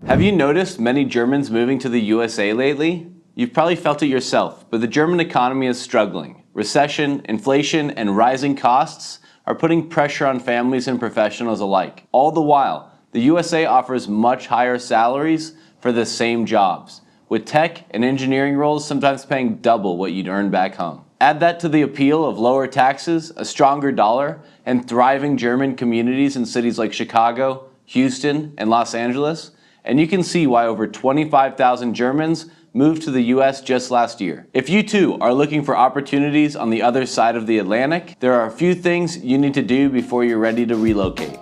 Have you noticed many Germans moving to the USA lately? You've probably felt it yourself, but the German economy is struggling. Recession, inflation, and rising costs are putting pressure on families and professionals alike. All the while, the USA offers much higher salaries for the same jobs, with tech and engineering roles sometimes paying double what you'd earn back home. Add that to the appeal of lower taxes, a stronger dollar, and thriving German communities in cities like Chicago, Houston, and Los Angeles, and you can see why over 25,000 Germans moved to the US just last year. If you too are looking for opportunities on the other side of the Atlantic, there are a few things you need to do before you're ready to relocate.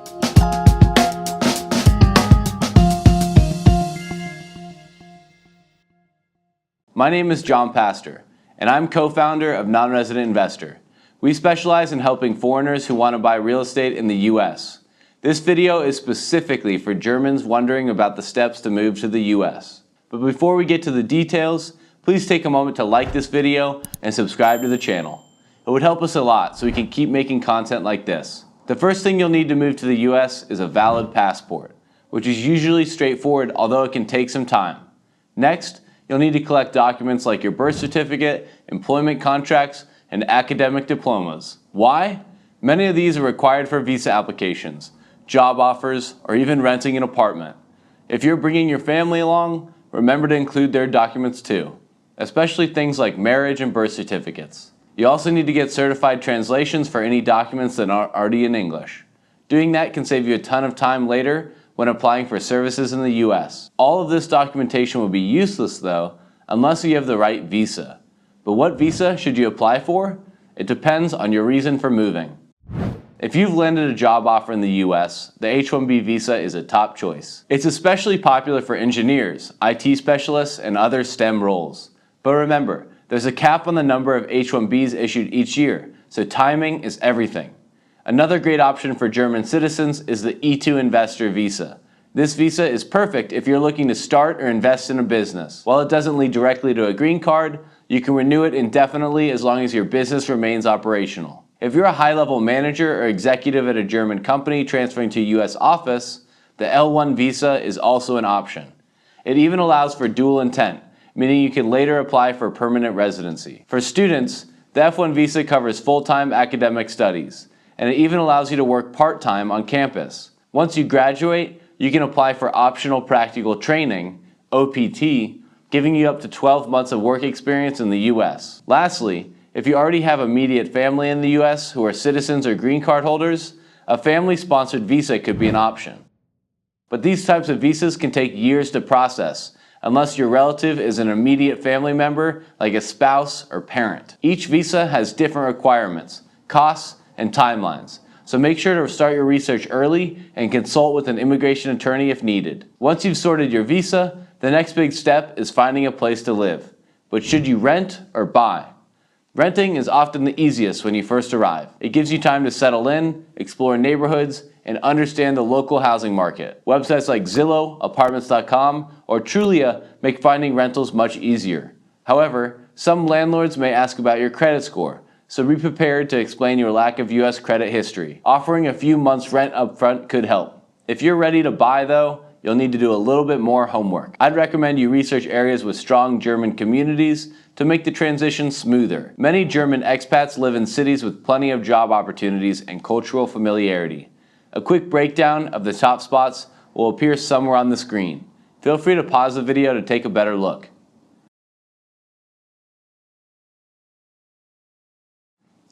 My name is John Pastor, and I'm co-founder of Non-Resident Investor. We specialize in helping foreigners who want to buy real estate in the US. This video is specifically for Germans wondering about the steps to move to the US. But before we get to the details, please take a moment to like this video and subscribe to the channel. It would help us a lot so we can keep making content like this. The first thing you'll need to move to the US is a valid passport, which is usually straightforward, although it can take some time. Next, you'll need to collect documents like your birth certificate, employment contracts, and academic diplomas. Why? Many of these are required for visa applications, job offers, or even renting an apartment. If you're bringing your family along, remember to include their documents too, especially things like marriage and birth certificates. You also need to get certified translations for any documents that are already in English. Doing that can save you a ton of time later when applying for services in the US. All of this documentation will be useless though, unless you have the right visa. But what visa should you apply for? It depends on your reason for moving. If you've landed a job offer in the US, the H-1B visa is a top choice. It's especially popular for engineers, IT specialists, and other STEM roles. But remember, there's a cap on the number of H-1Bs issued each year, so timing is everything. Another great option for German citizens is the E2 Investor visa. This visa is perfect if you're looking to start or invest in a business. While it doesn't lead directly to a green card, you can renew it indefinitely as long as your business remains operational. If you're a high-level manager or executive at a German company transferring to a US office, the L1 visa is also an option. It even allows for dual intent, meaning you can later apply for permanent residency. For students, the F1 visa covers full-time academic studies, and it even allows you to work part-time on campus. Once you graduate, you can apply for optional practical training, OPT, giving you up to 12 months of work experience in the US. Lastly, if you already have immediate family in the US who are citizens or green card holders, a family-sponsored visa could be an option. But these types of visas can take years to process, unless your relative is an immediate family member like a spouse or parent. Each visa has different requirements, costs, and timelines, so make sure to start your research early and consult with an immigration attorney if needed. Once you've sorted your visa, the next big step is finding a place to live. But should you rent or buy? Renting is often the easiest when you first arrive. It gives you time to settle in, explore neighborhoods, and understand the local housing market. Websites like Zillow, Apartments.com, or Trulia make finding rentals much easier. However, some landlords may ask about your credit score, so be prepared to explain your lack of US credit history. Offering a few months rent up front could help. If you're ready to buy though, you'll need to do a little bit more homework. I'd recommend you research areas with strong German communities to make the transition smoother. Many German expats live in cities with plenty of job opportunities and cultural familiarity. A quick breakdown of the top spots will appear somewhere on the screen. Feel free to pause the video to take a better look.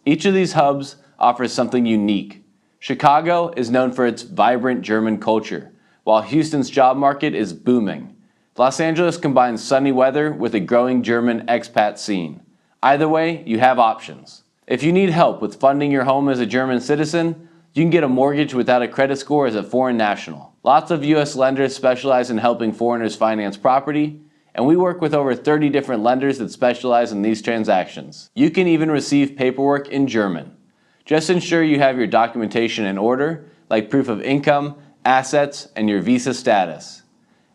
Each of these hubs offers something unique. Chicago is known for its vibrant German culture, while Houston's job market is booming. Los Angeles combines sunny weather with a growing German expat scene. Either way, you have options. If you need help with funding your home as a German citizen, you can get a mortgage without a credit score as a foreign national. Lots of US lenders specialize in helping foreigners finance property, and we work with over 30 different lenders that specialize in these transactions. You can even receive paperwork in German. Just ensure you have your documentation in order, like proof of income, assets, and your visa status.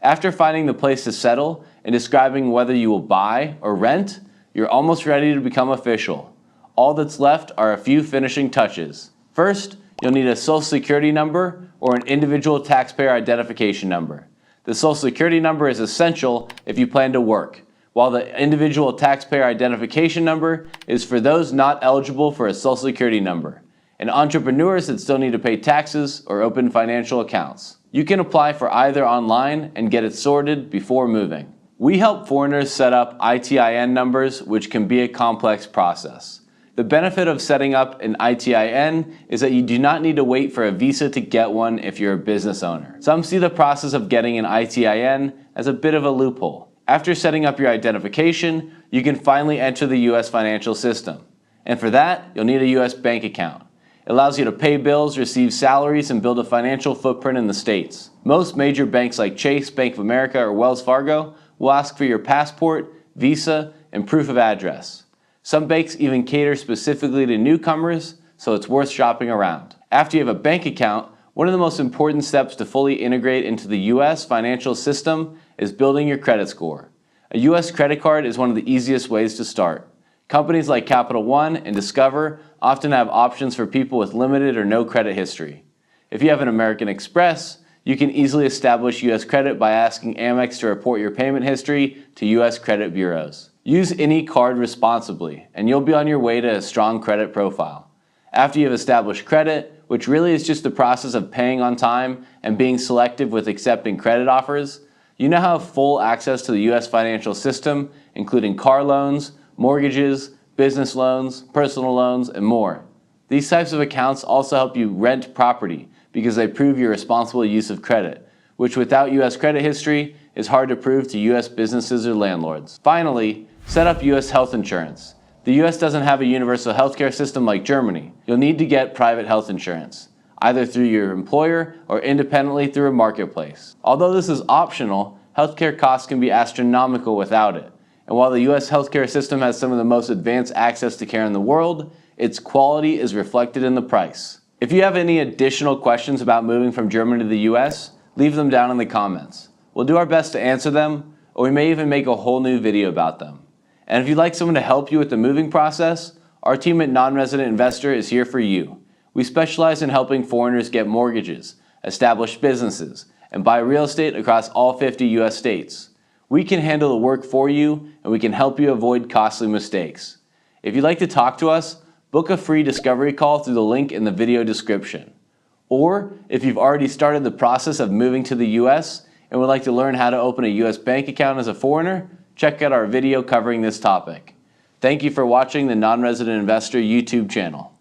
After finding the place to settle and describing whether you will buy or rent, you're almost ready to become official. All that's left are a few finishing touches. First, you'll need a social security number or an individual taxpayer identification number. The Social Security number is essential if you plan to work, while the individual taxpayer identification number is for those not eligible for a Social Security number, and entrepreneurs that still need to pay taxes or open financial accounts. You can apply for either online and get it sorted before moving. We help foreigners set up ITIN numbers, which can be a complex process. The benefit of setting up an ITIN is that you do not need to wait for a visa to get one if you're a business owner. Some see the process of getting an ITIN as a bit of a loophole. After setting up your identification, you can finally enter the US financial system. And for that, you'll need a US bank account. It allows you to pay bills, receive salaries, and build a financial footprint in the States. Most major banks like Chase, Bank of America, or Wells Fargo will ask for your passport, visa, and proof of address. Some banks even cater specifically to newcomers, so it's worth shopping around. After you have a bank account, one of the most important steps to fully integrate into the US financial system is building your credit score. A US credit card is one of the easiest ways to start. Companies like Capital One and Discover often have options for people with limited or no credit history. If you have an American Express, you can easily establish US credit by asking Amex to report your payment history to US credit bureaus. Use any card responsibly, and you'll be on your way to a strong credit profile. After you've established credit, which really is just the process of paying on time and being selective with accepting credit offers, you now have full access to the US financial system, including car loans, mortgages, business loans, personal loans, and more. These types of accounts also help you rent property because they prove your responsible use of credit, which without US credit history is hard to prove to US businesses or landlords. Finally, set up US health insurance. The US doesn't have a universal healthcare system like Germany. You'll need to get private health insurance, either through your employer or independently through a marketplace. Although this is optional, healthcare costs can be astronomical without it. And while the US healthcare system has some of the most advanced access to care in the world, its quality is reflected in the price. If you have any additional questions about moving from Germany to the US, leave them down in the comments. We'll do our best to answer them, or we may even make a whole new video about them. And if you'd like someone to help you with the moving process, our team at Non-Resident Investor is here for you. We specialize in helping foreigners get mortgages, establish businesses, and buy real estate across all 50 US states. We can handle the work for you, and we can help you avoid costly mistakes. If you'd like to talk to us, book a free discovery call through the link in the video description. Or if you've already started the process of moving to the US and would like to learn how to open a US bank account as a foreigner, check out our video covering this topic. Thank you for watching the Non-Resident Investor YouTube channel.